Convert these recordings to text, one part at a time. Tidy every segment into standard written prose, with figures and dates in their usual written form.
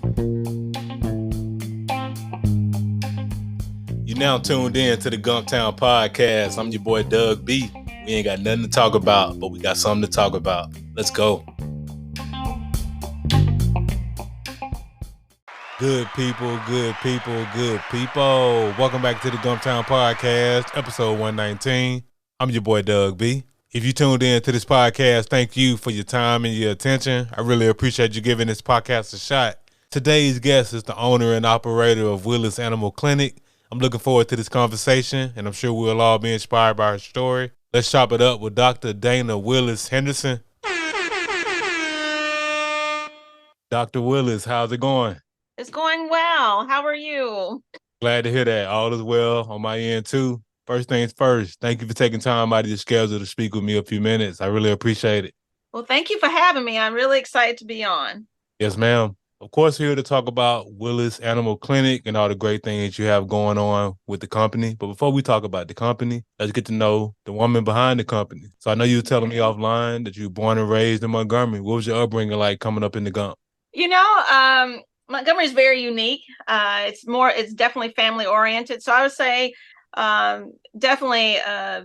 You now tuned in to the Gumptown Podcast. I'm your boy Doug B. We ain't got nothing to talk about, but we got something to talk about. Let's go. Good people. Welcome back to the Gumptown Podcast, episode 119. I'm your boy Doug B. If you tuned in to this podcast, thank you for your time and your attention. I really appreciate you giving this podcast a shot. Today's guest is the owner and operator of Willis Animal Clinic. I'm looking forward to this conversation, and I'm sure we'll all be inspired by her story. Let's chop it up with Dr. Dana Willis-Henderson. Dr. Willis, how's it going? It's going well. How are you? Glad to hear that. All is well on my end, too. First things first, thank you for taking time out of your schedule to speak with me a few minutes. I really appreciate it. Well, thank you for having me. I'm really excited to be on. Yes, ma'am. Of course, we're here to talk about Willis Animal Clinic and all the great things you have going on with the company. But before we talk about the company, let's get to know the woman behind the company. So I know you were telling me offline that you were born and raised in Montgomery. What was your upbringing like coming up in the Gump? Montgomery is very unique. It's definitely family oriented. So I would say definitely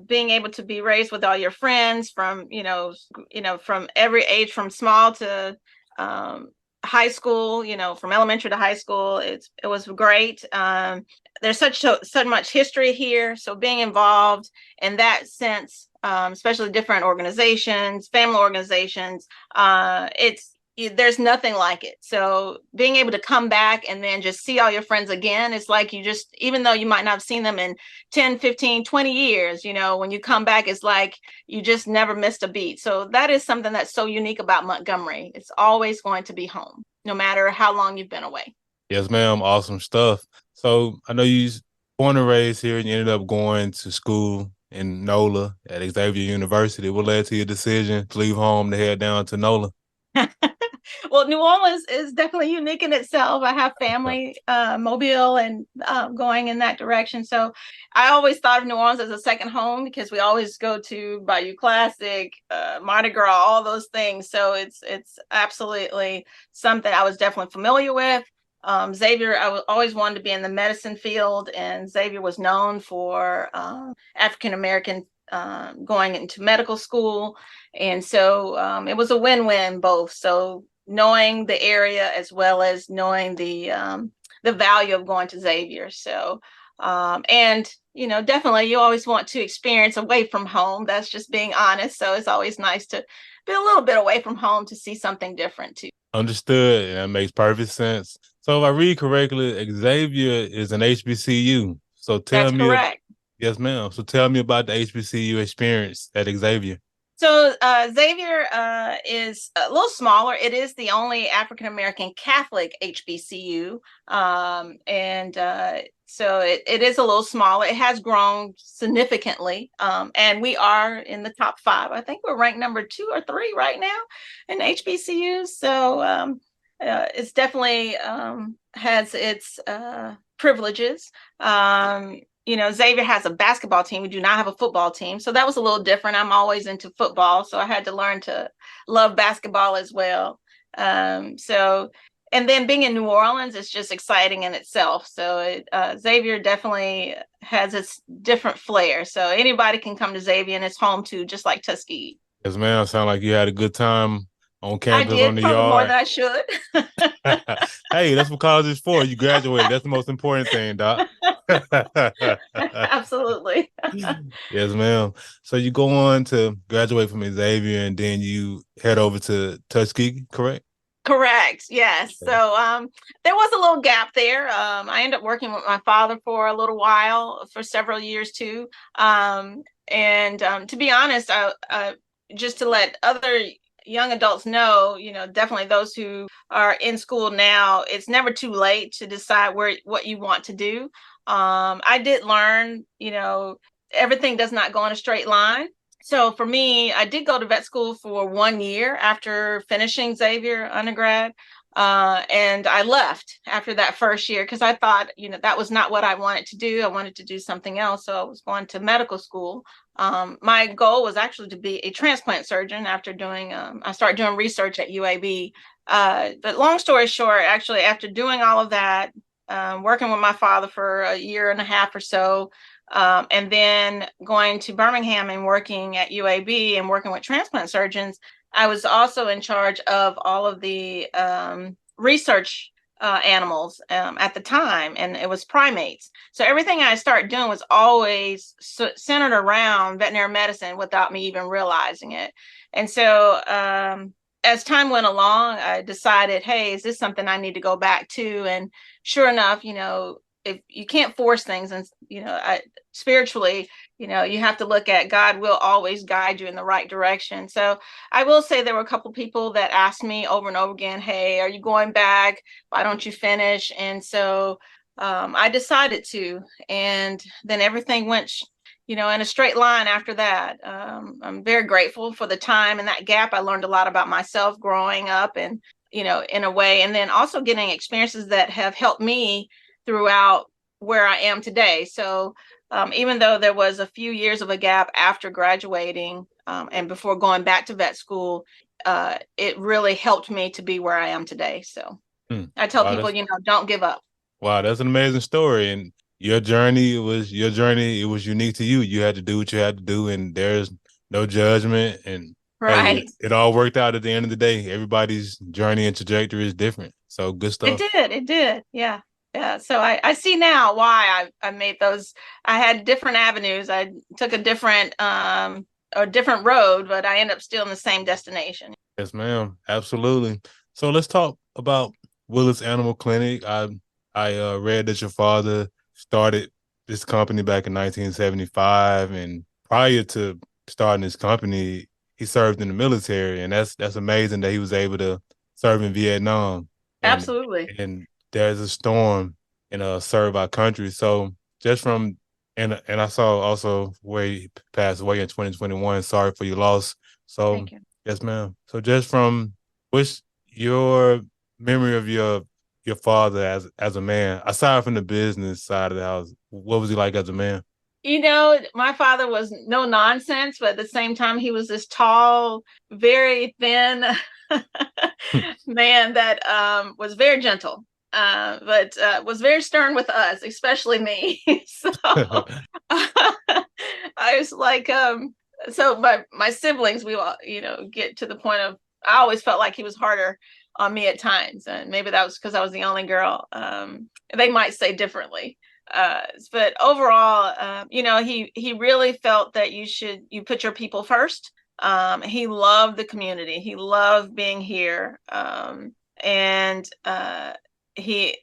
being able to be raised with all your friends from every age, from small to high school, from elementary to high school. It was great. There's so much history here. So being involved in that sense, especially different organizations, family organizations, there's nothing like it. So being able to come back and then just see all your friends again, it's like even though you might not have seen them in 10, 15, 20 years, when you come back, it's like you just never missed a beat. So that is something that's so unique about Montgomery. It's always going to be home, no matter how long you've been away. Yes, ma'am. Awesome stuff. So I know you born and raised here and you ended up going to school in NOLA at Xavier University. What led to your decision to leave home to head down to NOLA? Well, New Orleans is definitely unique in itself. I have family, Mobile, and going in that direction. So I always thought of New Orleans as a second home because we always go to Bayou Classic, Mardi Gras, all those things. So it's absolutely something I was definitely familiar with. Xavier, always wanted to be in the medicine field, and Xavier was known for African-American going into medical school. And so it was a win-win both. So knowing the area as well as knowing the value of going to Xavier. So definitely you always want to experience away from home. That's just being honest. So it's always nice to be a little bit away from home to see something different too. Understood. That makes perfect sense. So if I read correctly, Xavier is an HBCU. So That's correct. Yes, ma'am. So tell me about the HBCU experience at Xavier. So Xavier is a little smaller. It is the only African-American Catholic HBCU. So it is a little smaller. It has grown significantly. And we are in the top 5. I think we're ranked number 2 or 3 right now in HBCUs. So it's definitely has its privileges. Xavier has a basketball team. We do not have a football team. So that was a little different. I'm always into football. So I had to learn to love basketball as well. And then being in New Orleans is just exciting in itself. So Xavier definitely has its different flair. So anybody can come to Xavier, and it's home too, just like Tuskegee. Yes, ma'am. Sound like you had a good time on campus. I did, on the probably yard. More than I should. Hey, that's what college is for. You graduated. That's the most important thing, Doc. Absolutely. Yes, ma'am. So you go on to graduate from Xavier, and then you head over to Tuskegee, correct? Correct. Yes. Okay. So there was a little gap there. I ended up working with my father for a little while, for several years too. To be honest, just to let other young adults know, definitely those who are in school now, it's never too late to decide what you want to do. I did learn, everything does not go in a straight line. So for me, I did go to vet school for 1 year after finishing Xavier undergrad. And I left after that first year because I thought, that was not what I wanted to do. I wanted to do something else. So I was going to medical school. My goal was actually to be a transplant surgeon after I started doing research at UAB But long story short, actually, after doing all of that, working with my father for a year and a half or so, and then going to Birmingham and working at UAB and working with transplant surgeons, I was also in charge of all of the research animals at the time, and it was primates. So everything I started doing was always centered around veterinary medicine without me even realizing it. And so as time went along, I decided, hey, is this something I need to go back to? And sure enough, if you can't force things, and spiritually, you have to look at God will always guide you in the right direction. So I will say there were a couple people that asked me over and over again, hey, are you going back? Why don't you finish? And so I decided to, and then everything went in a straight line after that. I'm very grateful for the time and that gap. I learned a lot about myself growing up, and in a way, and then also getting experiences that have helped me throughout where I am today. So even though there was a few years of a gap after graduating and before going back to vet school, it really helped me to be where I am today. So I tell people, don't give up. Wow, that's an amazing story. And your journey, it was unique to you. You had to do what you had to do, and there's no judgment. And right. Hey, it all worked out at the end of the day. Everybody's journey and trajectory is different. So good stuff. It did. Yeah. Yeah. So I see now why I made those. I had different avenues. I took a different road, but I ended up still in the same destination. Yes, ma'am. Absolutely. So let's talk about Willis Animal Clinic. I read that your father started this company back in 1975, and prior to starting this company, he served in the military, and that's amazing that he was able to serve in Vietnam. Absolutely. And there's a storm and serve our country. So just from and I saw also where he passed away in 2021. Sorry for your loss. So thank you. Yes, ma'am. So just from what's your memory of your father as a man, aside from the business side of the house, what was he like as a man? My father was no nonsense, but at the same time, he was this tall, very thin man that was very gentle, but was very stern with us, especially me. So I was like, so my siblings, we all, get to the point of, I always felt like he was harder on me at times, and maybe that was because I was the only girl. They might say differently. But overall, he really felt that you put your people first. He loved the community. He loved being here. And he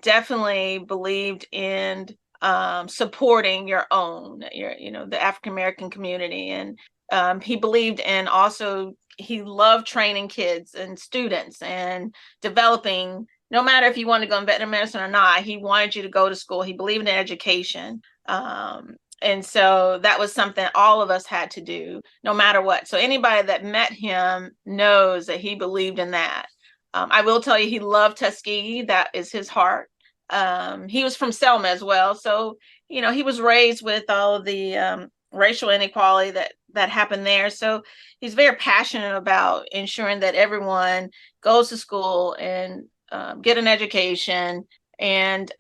definitely believed in supporting the African American community. And he believed in also, he loved training kids and students and developing. No matter if you wanted to go in veterinary medicine or not, he wanted you to go to school. He believed in education. And so that was something all of us had to do, no matter what. So anybody that met him knows that he believed in that. I will tell you, he loved Tuskegee. That is his heart. He was from Selma as well. So, he was raised with all of the racial inequality that happened there. So he's very passionate about ensuring that everyone goes to school and get an education, and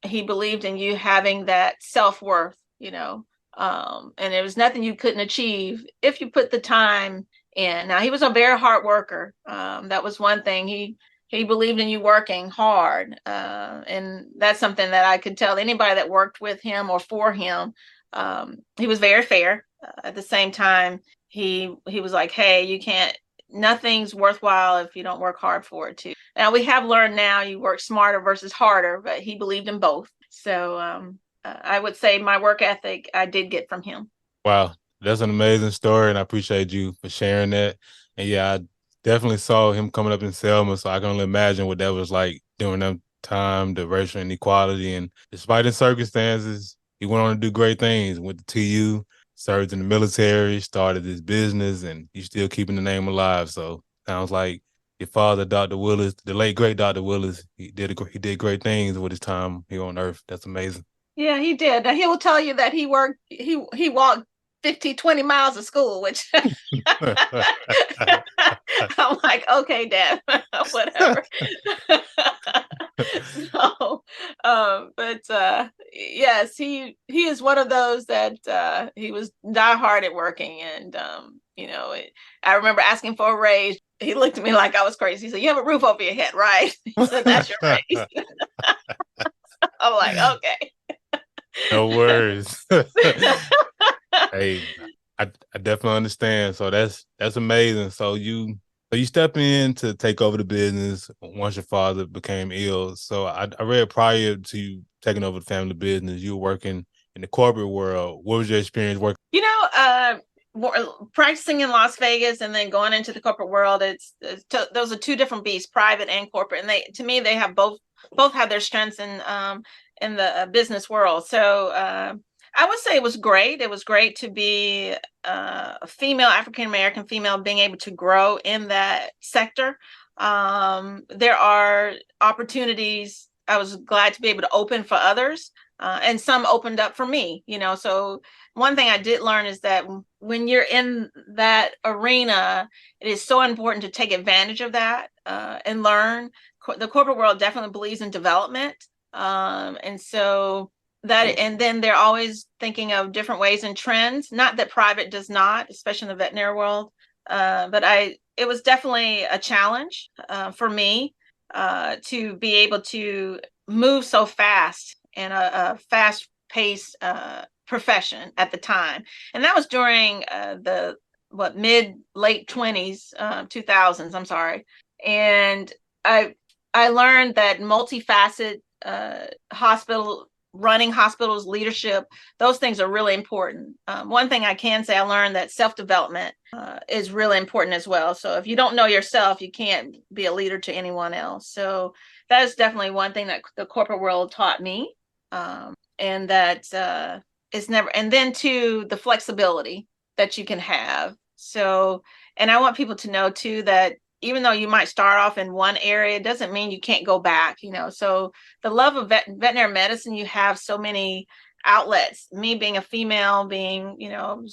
he believed in you having that self-worth, and there was nothing you couldn't achieve if you put the time in. Now, he was a very hard worker. That was one thing. He believed in you working hard, and that's something that I could tell anybody that worked with him or for him. He was very fair. At the same time, he was like, hey, you can't, nothing's worthwhile if you don't work hard for it too. Now, we have learned now you work smarter versus harder, but he believed in both. So I would say my work ethic I did get from him. Wow, that's an amazing story, and I appreciate you for sharing that. And yeah, I definitely saw him coming up in Selma, so I can only imagine what that was like during that time, the racial inequality. And despite the circumstances, he went on to do great things. Went to TU, served in the military, started his business, and he's still keeping the name alive. So sounds like your father, Dr. Willis, the late great Dr. Willis, he did great things with his time here on Earth. That's amazing. Yeah, he did. He will tell you that he walked 20 miles of school, which I'm like, okay, Dad, whatever. So, yes, he is one of those that he was diehard at working, and I remember asking for a raise. He looked at me like I was crazy. He said, "You have a roof over your head, right?" He said, "That's your raise." I'm like, okay. No worries. Hey, I definitely understand. So that's amazing. So you step in to take over the business once your father became ill. So I read prior to you taking over the family business, you were working in the corporate world. What was your experience working? Practicing in Las Vegas and then going into the corporate world, those are two different beasts, private and corporate. And to me, they have both have their strengths in the business world. So I would say it was great. It was great to be a female, African-American female, being able to grow in that sector. There are opportunities I was glad to be able to open for others. And some opened up for me, so one thing I did learn is that when you're in that arena, it is so important to take advantage of that and learn. The corporate world definitely believes in development. And then they're always thinking of different ways and trends. Not that private does not, especially in the veterinary world. But it was definitely a challenge for me to be able to move so fast in a fast-paced profession at the time. And that was during the late 2000s, I'm sorry. And I learned that multifaceted running hospitals, leadership, those things are really important. One thing I can say, I learned that self-development is really important as well. So if you don't know yourself, you can't be a leader to anyone else. So that is definitely one thing that the corporate world taught me. And that it's never, and then too, the flexibility that you can have. So, and I want people to know too, that even though you might start off in one area, it doesn't mean you can't go back, so the love of veterinary medicine, you have so many outlets. Me being a female, being,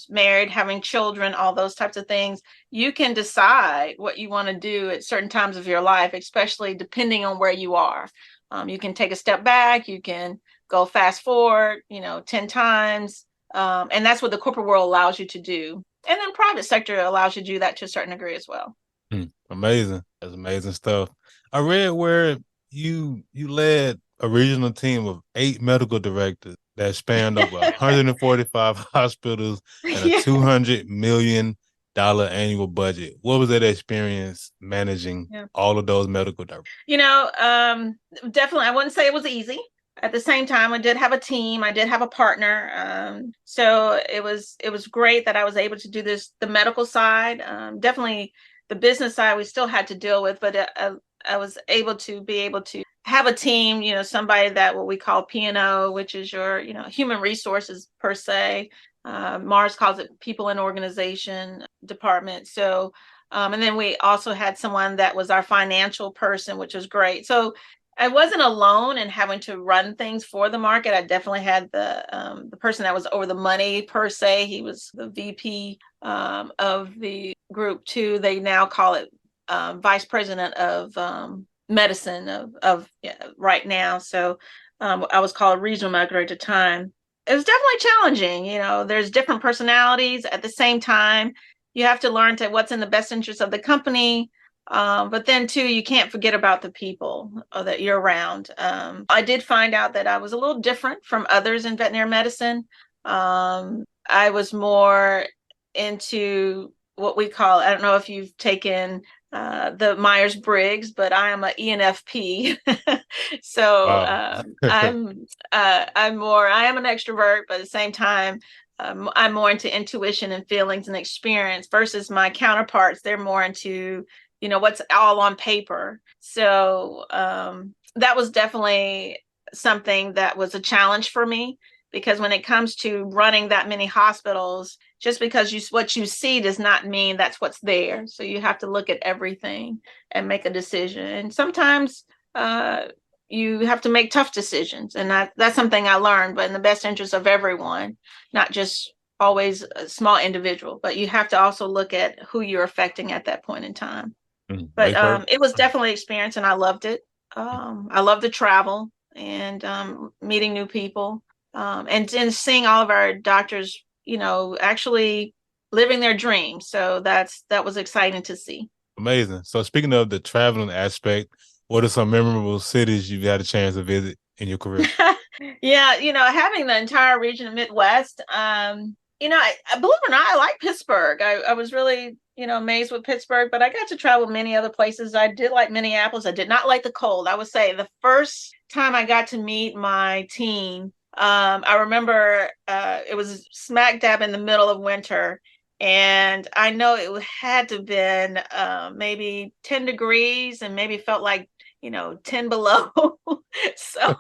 married, having children, all those types of things, you can decide what you want to do at certain times of your life, especially depending on where you are. You can take a step back, you can go fast forward, 10 times. And that's what the corporate world allows you to do. And then private sector allows you to do that to a certain degree as well. Amazing. That's amazing stuff. I read where you led a regional team of 8 medical directors that spanned over 145 hospitals and a $200 million annual budget. What was that experience managing all of those medical directors? Definitely, I wouldn't say it was easy. At the same time, I did have a team. I did have a partner. So it was great that I was able to do the medical side. Definitely the business side we still had to deal with, but I was able to have a team, somebody that what we call P&O, which is your, human resources per se. Mars calls it people and organization department. So, and then we also had someone that was our financial person, which was great. So I wasn't alone in having to run things for the market. I definitely had the person that was over the money per se. He was the VP of the group too. They now call it vice president of medicine of right now. So I was called regional manager at the time. It was definitely challenging. There's different personalities. At the same time, you have to learn what's in the best interest of the company. But then too, you can't forget about the people that you're around. I did find out that I was a little different from others in veterinary medicine. I was more into what we call, I don't know if you've taken the Myers-Briggs, but I am an ENFP. So Wow. I am an extrovert, but at the same time, I'm more into intuition and feelings and experience versus my counterparts. They're more into what's all on paper. So that was definitely something that was a challenge for me, because when it comes to running that many hospitals, just because what you see does not mean that's what's there. So you have to look at everything and make a decision. And sometimes you have to make tough decisions. And that's something I learned, but in the best interest of everyone, not just always a small individual, but you have to also look at who you're affecting at that point in time. But Make her. it was definitely an experience, and I loved it. I love to travel and meeting new people, and seeing all of our doctors, actually living their dreams. So that was exciting to see. Amazing. So speaking of the traveling aspect, what are some memorable cities you've had a chance to visit in your career? Yeah, having the entire region of Midwest, believe it or not, I like Pittsburgh. I was really, amazed with Pittsburgh, but I got to travel many other places. I did like Minneapolis. I did not like the cold. I would say the first time I got to meet my team, I remember it was smack dab in the middle of winter. And I know it had to have been maybe 10 degrees and maybe felt like 10 below. So,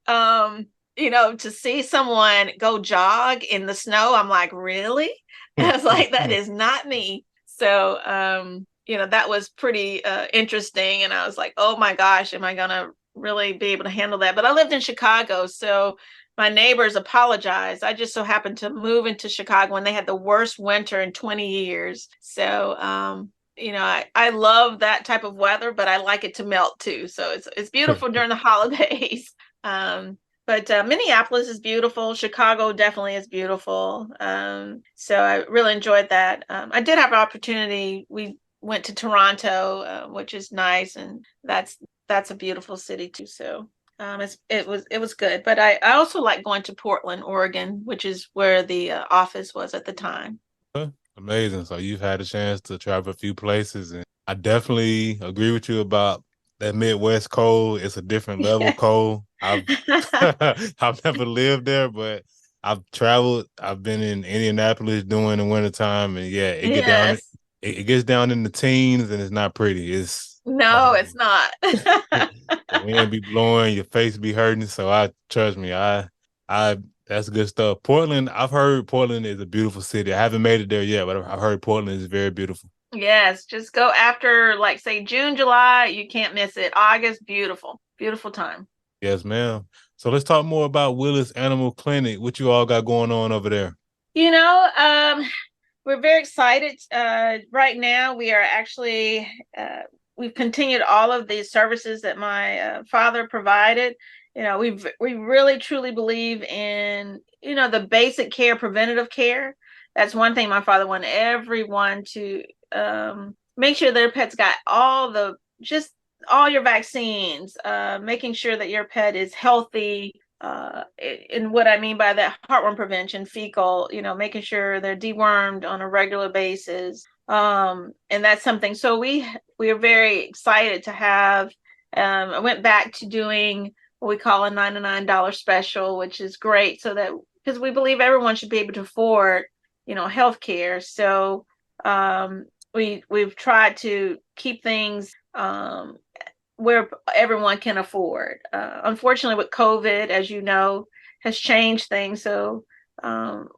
to see someone go jog in the snow, I'm like, really? I was like, that is not me. So, that was pretty interesting. And I was like, oh my gosh, am I going to really be able to handle that? But I lived in Chicago. So my neighbors apologized. I just so happened to move into Chicago when they had the worst winter in 20 years. So, I love that type of weather, but I like it to melt too. So it's beautiful during the holidays. But Minneapolis is beautiful. Chicago definitely is beautiful. So I really enjoyed that. I did have an opportunity. We went to Toronto, which is nice, and that's a beautiful city too. So it was good. But I also like going to Portland, Oregon, which is where the office was at the time. Amazing. So you've had a chance to travel a few places, and I definitely agree with you about that Midwest cold. It's a different level Yeah. cold. I've I've never lived there, but I've traveled. I've been in Indianapolis during the wintertime, and yeah, Yes. it gets down in the teens, and it's not pretty. It's No, it's not. the wind be blowing, your face be hurting. So I trust me, I that's good stuff. Portland, I've heard Portland is a beautiful city. I haven't made it there yet, but I've heard Portland is very beautiful. Yes, just go after, like, say June, July, you can't miss it. August, beautiful, beautiful time. Yes, ma'am. So let's talk more about Willis Animal Clinic. What you all got going on over there? You know, we're very excited. Right now, we are actually we've continued all of the services that my father provided. We really truly believe in the basic care, preventative care. That's one thing my father wanted everyone to make sure their pets got all your vaccines, making sure that your pet is healthy. And what I mean by that, heartworm prevention, fecal, making sure they're dewormed on a regular basis. And that's something. So we are very excited to have. I went back to doing what we call a $99 special, which is great. So that because we believe everyone should be able to afford, healthcare. So we've tried to keep things where everyone can afford. Unfortunately, with COVID, as you know, has changed things. So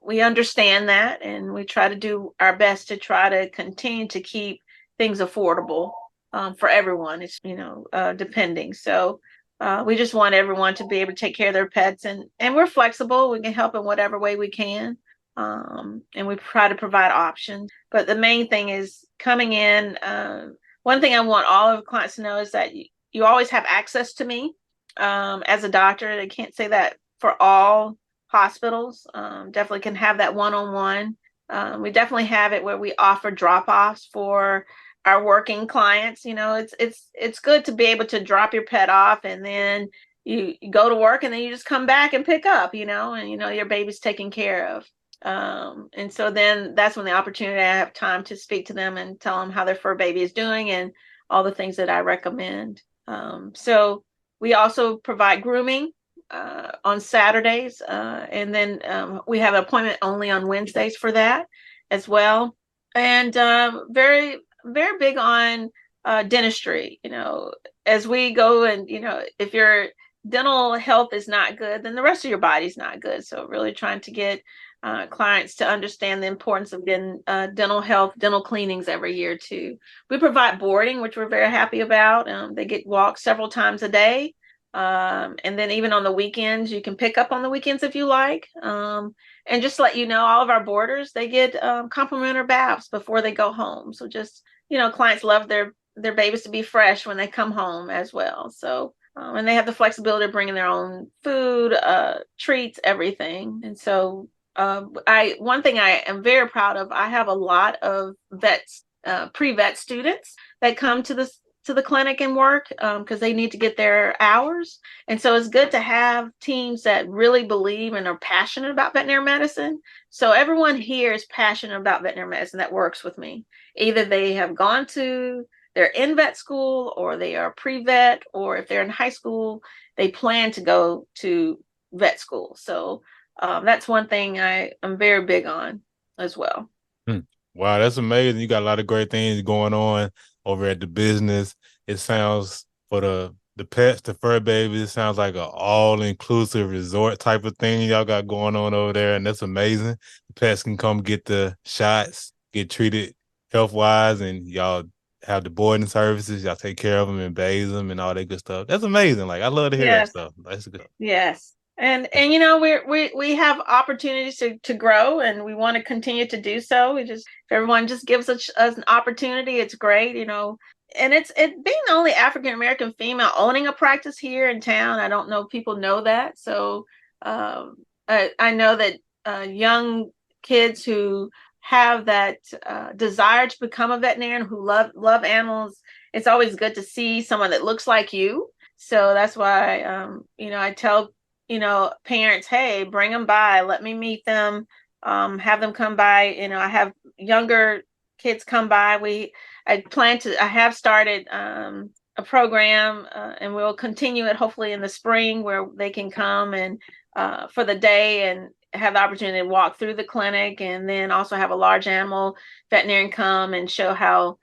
we understand that, and we try to do our best to try to continue to keep things affordable for everyone. It's depending. So we just want everyone to be able to take care of their pets, and we're flexible. We can help in whatever way we can. And we try to provide options. But the main thing is coming in. One thing I want all of the clients to know is that you always have access to me as a doctor. They can't say that for all hospitals. Definitely can have that one-on-one. We definitely have it where we offer drop-offs for our working clients. It's good to be able to drop your pet off, and then you go to work, and then you just come back and pick up, and your baby's taken care of. And so then that's when the opportunity I have time to speak to them and tell them how their fur baby is doing and all the things that I recommend. So we also provide grooming on Saturdays, and then we have an appointment only on Wednesdays for that as well. And very, very big on dentistry. As we go, and if your dental health is not good, then the rest of your body's not good. So really trying to get clients to understand the importance of dental health, dental cleanings every year too. We provide boarding, which we're very happy about. They get walked several times a day. And then even on the weekends, you can pick up on the weekends if you like. And just to let you know, all of our boarders, they get complimentary baths before they go home. So just, clients love their babies to be fresh when they come home as well. So, and they have the flexibility of bringing their own food, treats, everything. And so one thing I am very proud of, I have a lot of vets, pre-vet students that come to the clinic and work because they need to get their hours. And so it's good to have teams that really believe and are passionate about veterinary medicine. So everyone here is passionate about veterinary medicine that works with me. Either they have they're in vet school, or they are pre-vet, or if they're in high school, they plan to go to vet school. So that's one thing I'm very big on as well. Wow, that's amazing. You got a lot of great things going on over at the business. It sounds, for the pets, the fur babies, it sounds like an all-inclusive resort type of thing y'all got going on over there, and that's amazing. The pets can come get the shots, get treated health-wise, and y'all have the boarding services. Y'all take care of them and bathe them and all that good stuff. That's amazing. Like, I love to hear that stuff. That's good. Yes. And we have opportunities to grow, and we want to continue to do so. If everyone just gives us an opportunity, it's great, And it's being the only African American female owning a practice here in town. I don't know if people know that. So I know that young kids who have that desire to become a veterinarian, who love animals, it's always good to see someone that looks like you. So that's why I tell parents, hey, bring them by, let me meet them, have them come by. I have younger kids come by. I have started a program, and we'll continue it hopefully in the spring, where they can come and for the day and have the opportunity to walk through the clinic, and then also have a large animal veterinarian come and show how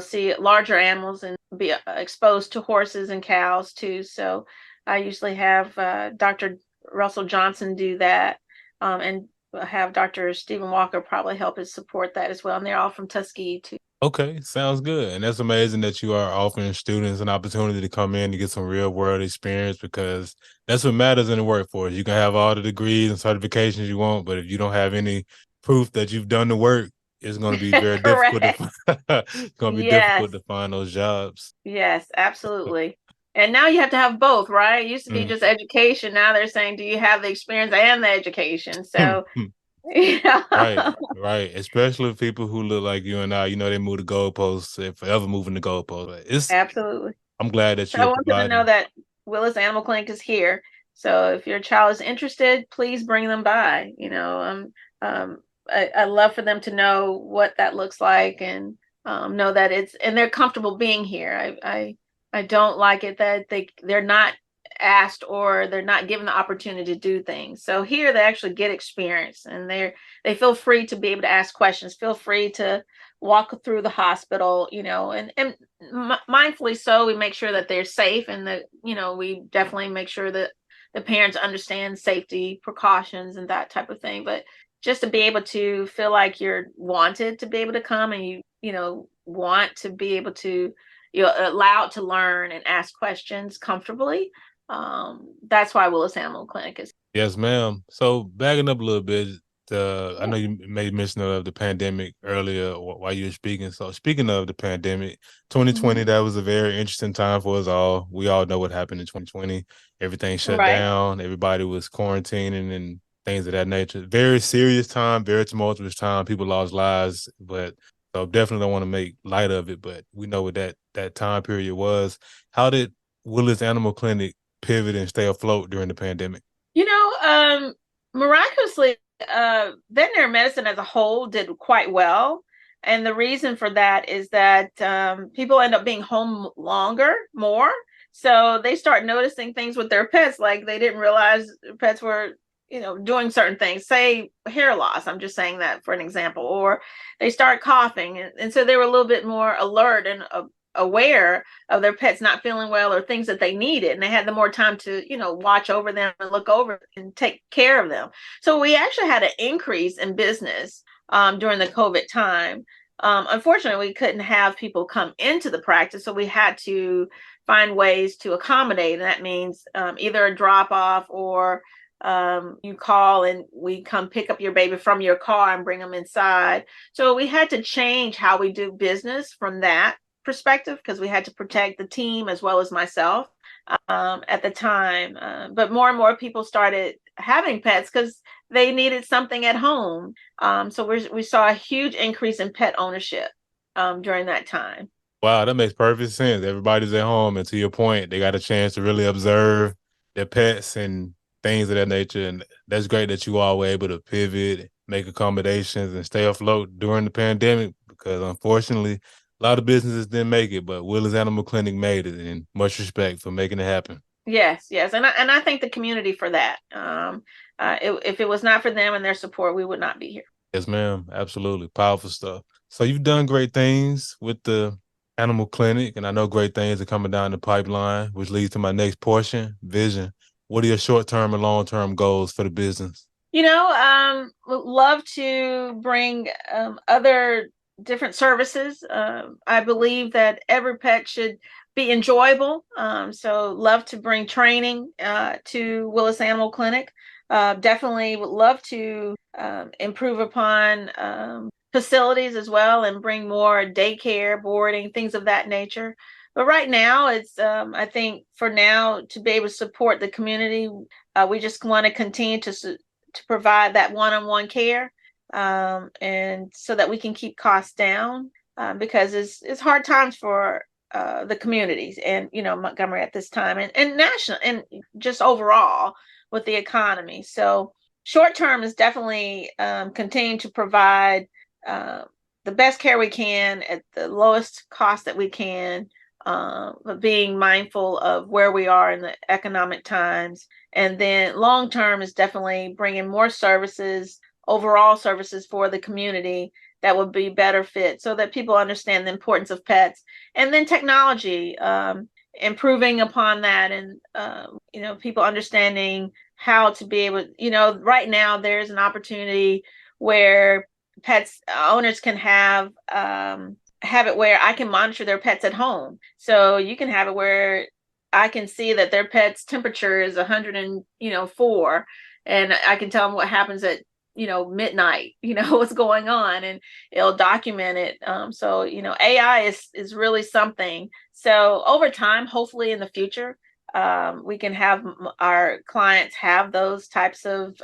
see larger animals and be exposed to horses and cows too. So I usually have Dr. Russell Johnson do that, and have Dr. Stephen Walker probably help us support that as well. And they're all from Tuskegee too. Okay, sounds good. And that's amazing that you are offering students an opportunity to come in and get some real world experience, because that's what matters in the workforce. You can have all the degrees and certifications you want, but if you don't have any proof that you've done the work, it's going to be very difficult to find those jobs. Yes, absolutely. And now you have to have both, right? It used to be just education. Now they're saying, do you have the experience and the education? So Right. Especially people who look like you and I, they move the goalposts, they're forever moving the goalposts. It's absolutely. I'm glad that I want them to know that Willis Animal Clinic is here. So if your child is interested, please bring them by. I love for them to know what that looks like, and know that and they're comfortable being here. I don't like it that they're not asked, or they're not given the opportunity to do things. So here they actually get experience, and they feel free to be able to ask questions, feel free to walk through the hospital, and mindfully so, we make sure that they're safe, and that, we definitely make sure that the parents understand safety precautions and that type of thing. But just to be able to feel like you're wanted to be able to come, and you want to be able to, allowed to learn and ask questions comfortably. That's why Willis Animal Clinic is. Yes, ma'am. So backing up a little bit, I know you made mention of the pandemic earlier while you were speaking. So speaking of the pandemic, 2020, that was a very interesting time for us all. We all know what happened in 2020. Everything shut down. Everybody was quarantining and things of that nature. Very serious time, very tumultuous time. People lost lives, but so definitely don't want to make light of it. But we know what that time period was. How did Willis Animal Clinic pivot and stay afloat during the pandemic? Miraculously, veterinary medicine as a whole did quite well. And the reason for that is that people end up being home more. So they start noticing things with their pets, like they didn't realize pets were, doing certain things, say hair loss. I'm just saying that for an example, or they start coughing. And so they were a little bit more alert and aware of their pets not feeling well, or things that they needed, and they had the more time to watch over them and look over and take care of them. So we actually had an increase in business during the COVID time. Unfortunately, we couldn't have people come into the practice, so we had to find ways to accommodate. And that means either a drop off or you call and we come pick up your baby from your car and bring them inside. So we had to change how we do business from that perspective because we had to protect the team as well as myself at the time. But more and more people started having pets because they needed something at home. So we saw a huge increase in pet ownership during that time. Wow, that makes perfect sense. Everybody's at home, and to your point, they got a chance to really observe their pets and things of that nature. And that's great that you all were able to pivot, make accommodations, and stay afloat during the pandemic. Because unfortunately, a lot of businesses didn't make it, but Willis Animal Clinic made it. And much respect for making it happen. Yes, yes, and I thank the community for that. If it was not for them and their support, we would not be here. Yes, ma'am. Absolutely. Powerful stuff. So you've done great things with the animal clinic, and I know great things are coming down the pipeline, which leads to my next portion, vision. What are your short-term and long-term goals for the business? Would love to bring other different services. I believe that every pet should be enjoyable. So love to bring training to Willis Animal Clinic. Definitely would love to improve upon facilities as well and bring more daycare, boarding, things of that nature. But right now, it's I think for now to be able to support the community, we just want to continue to provide that one-on-one care, and so that we can keep costs down because it's hard times for the communities and Montgomery at this time and national and just overall with the economy. So short term is definitely continuing to provide the best care we can at the lowest cost that we can, but being mindful of where we are in the economic times. And then long term is definitely bringing more services, overall services for the community that would be better fit so that people understand the importance of pets. And then technology, improving upon that and, people understanding how to be able, right now there's an opportunity where pets owners can have it where I can monitor their pets at home. So you can have it where I can see that their pet's temperature is 104, and I can tell them what happens at midnight, what's going on, and it'll document it. So AI is really something. So over time, hopefully in the future, we can have our clients have those types of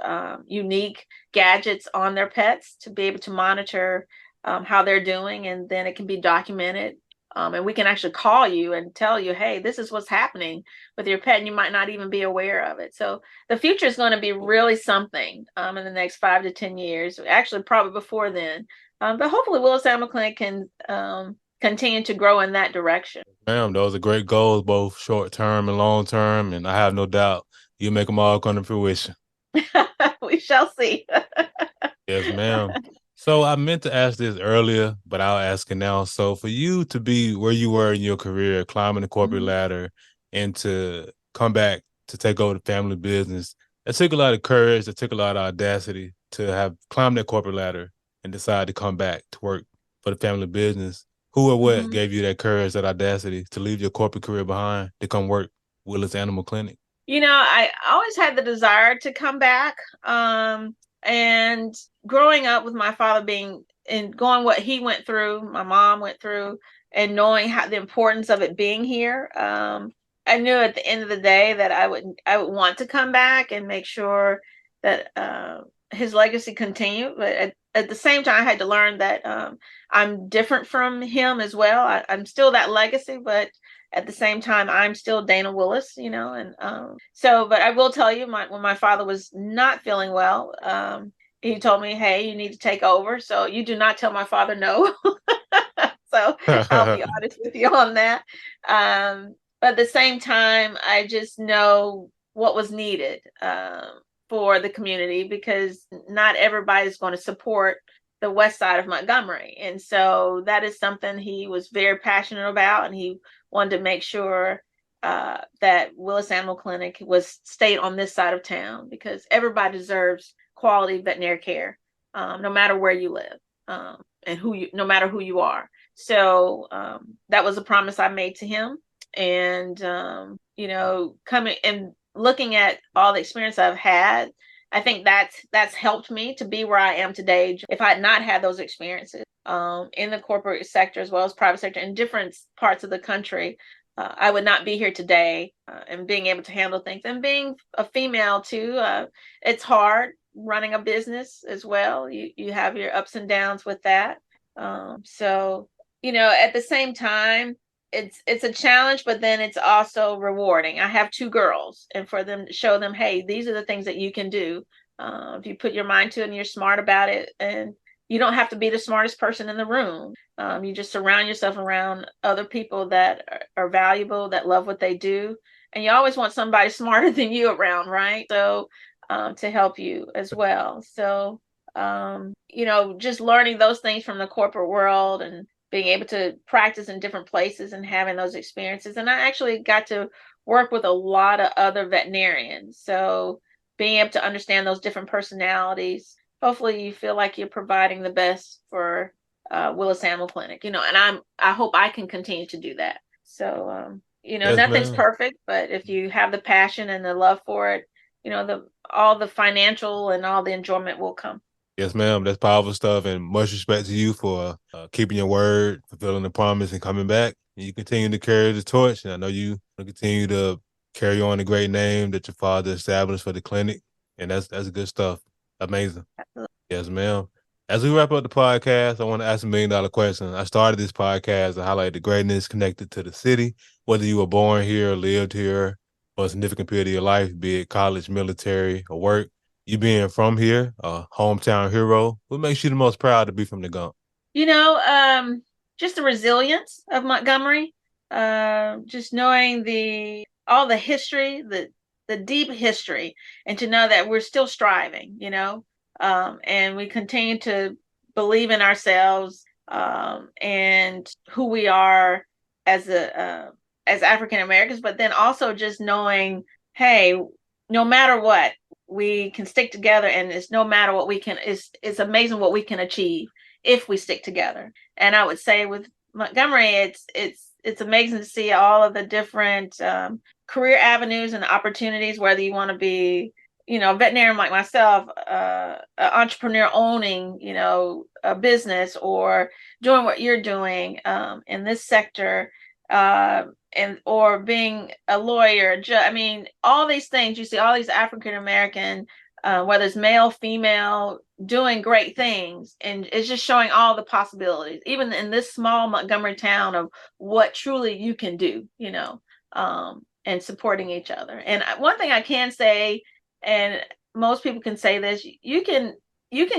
unique gadgets on their pets to be able to monitor how they're doing, and then it can be documented. And we can actually call you and tell you, hey, this is what's happening with your pet, and you might not even be aware of it. So the future is going to be really something in the next 5 to 10 years, actually probably before then. But hopefully Willis Animal Clinic can continue to grow in that direction. Ma'am, those are great goals, both short-term and long-term, and I have no doubt you make them all come to fruition. We shall see. Yes, ma'am. So I meant to ask this earlier, but I'll ask it now. So for you to be where you were in your career, climbing the corporate ladder, and to come back to take over the family business, it took a lot of courage, it took a lot of audacity to have climbed that corporate ladder and decide to come back to work for the family business. Who or what gave you that courage, that audacity to leave your corporate career behind to come work Willis Animal Clinic? I always had the desire to come back. And growing up with my father being and going what he went through, my mom went through, and knowing how the importance of it being here, I knew at the end of the day that I would want to come back and make sure that his legacy continued. But at the same time, I had to learn that I'm different from him as well. I'm still that legacy, but at the same time, I'm still Dana Willis, and but I will tell you, when my father was not feeling well, he told me, hey, you need to take over. So you do not tell my father no. So I'll be honest with you on that. But at the same time, I just know what was needed for the community because not everybody's going to support the west side of Montgomery. And so that is something he was very passionate about, and he wanted to make sure that Willis Animal Clinic stayed on this side of town because everybody deserves quality veterinary care, no matter where you live. and no matter who you are. So that was a promise I made to him. And coming and looking at all the experience I've had, I think that's helped me to be where I am today. If I had not had those experiences in the corporate sector as well as private sector in different parts of the country, I would not be here today. And being able to handle things, and being a female too, it's hard running a business as well. You have your ups and downs with that. So at the same time, it's a challenge, but then it's also rewarding. I have 2 girls, and for them to show them, hey, these are the things that you can do if you put your mind to it and you're smart about it. And you don't have to be the smartest person in the room. You just surround yourself around other people that are valuable, that love what they do. And you always want somebody smarter than you around, right? So to help you as well. So just learning those things from the corporate world and being able to practice in different places and having those experiences. And I actually got to work with a lot of other veterinarians. So being able to understand those different personalities, hopefully you feel like you're providing the best for Willis Animal Clinic, and I hope I can continue to do that. So, Yes, nothing's ma'am. perfect, but if you have the passion and the love for it, all the financial and all the enjoyment will come. Yes, ma'am. That's powerful stuff, and much respect to you for keeping your word, fulfilling the promise, and coming back. And you continue to carry the torch, and I know you will continue to carry on the great name that your father established for the clinic, and that's good stuff. Amazing. Absolutely. Yes, ma'am. As we wrap up the podcast, I want to ask a $1 million question. I started this podcast to highlight the greatness connected to the city, whether you were born here, lived here, or a significant period of your life, be it college, military, or work. You being from here, a hometown hero, what makes you the most proud to be from the Gump? Just the resilience of Montgomery, just knowing all the history, the deep history, and to know that we're still striving, and we continue to believe in ourselves and who we are as African Americans, but then also just knowing, hey, no matter what, we can stick together, and it's no matter what it's amazing what we can achieve if we stick together. And I would say with Montgomery, it's amazing to see all of the different career avenues and opportunities, whether you want to be, a veterinarian like myself, an entrepreneur owning, a business, or doing what you're doing in this sector, or being a lawyer. All these things, you see all these African American, whether it's male, female, doing great things, and it's just showing all the possibilities, even in this small Montgomery town, of what truly you can do, and supporting each other. And one thing I can say, and most people can say this, you can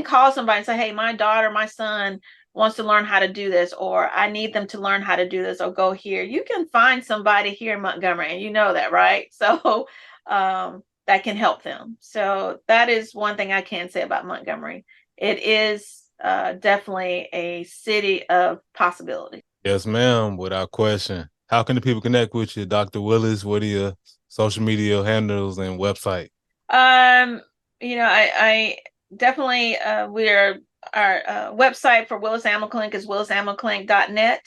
call somebody and say, hey, my daughter, my son wants to learn how to do this, or I need them to learn how to do this, or go here. You can find somebody here in Montgomery, and you know that, right? So that can help them. So that is one thing I can say about Montgomery. It is definitely a city of possibility. Yes, ma'am, without question. How can the people connect with you, Dr. Willis? What are your social media handles and website? I definitely, our website for Willis Animal Clinic is willisanimalclinic.net.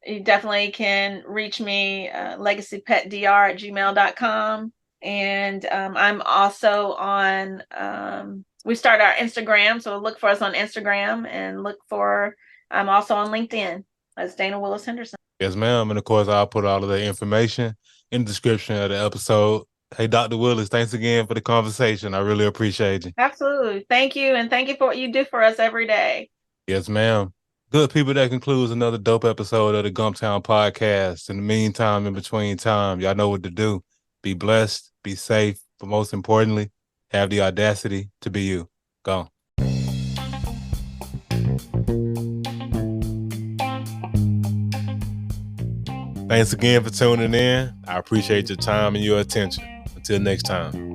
You definitely can reach me, legacypetdr@gmail.com. And I'm also on, we started our Instagram, so look for us on Instagram, and I'm also on LinkedIn as Dana Willis-Henderson. Yes, ma'am. And of course, I'll put all of that information in the description of the episode. Hey, Dr. Willis, thanks again for the conversation. I really appreciate you. Absolutely. Thank you. And thank you for what you do for us every day. Yes, ma'am. Good people, that concludes another dope episode of the Gumptown Podcast. In the meantime, in between time, y'all know what to do. Be blessed, be safe, but most importantly, have the audacity to be you. Go. Thanks again for tuning in. I appreciate your time and your attention. Until next time.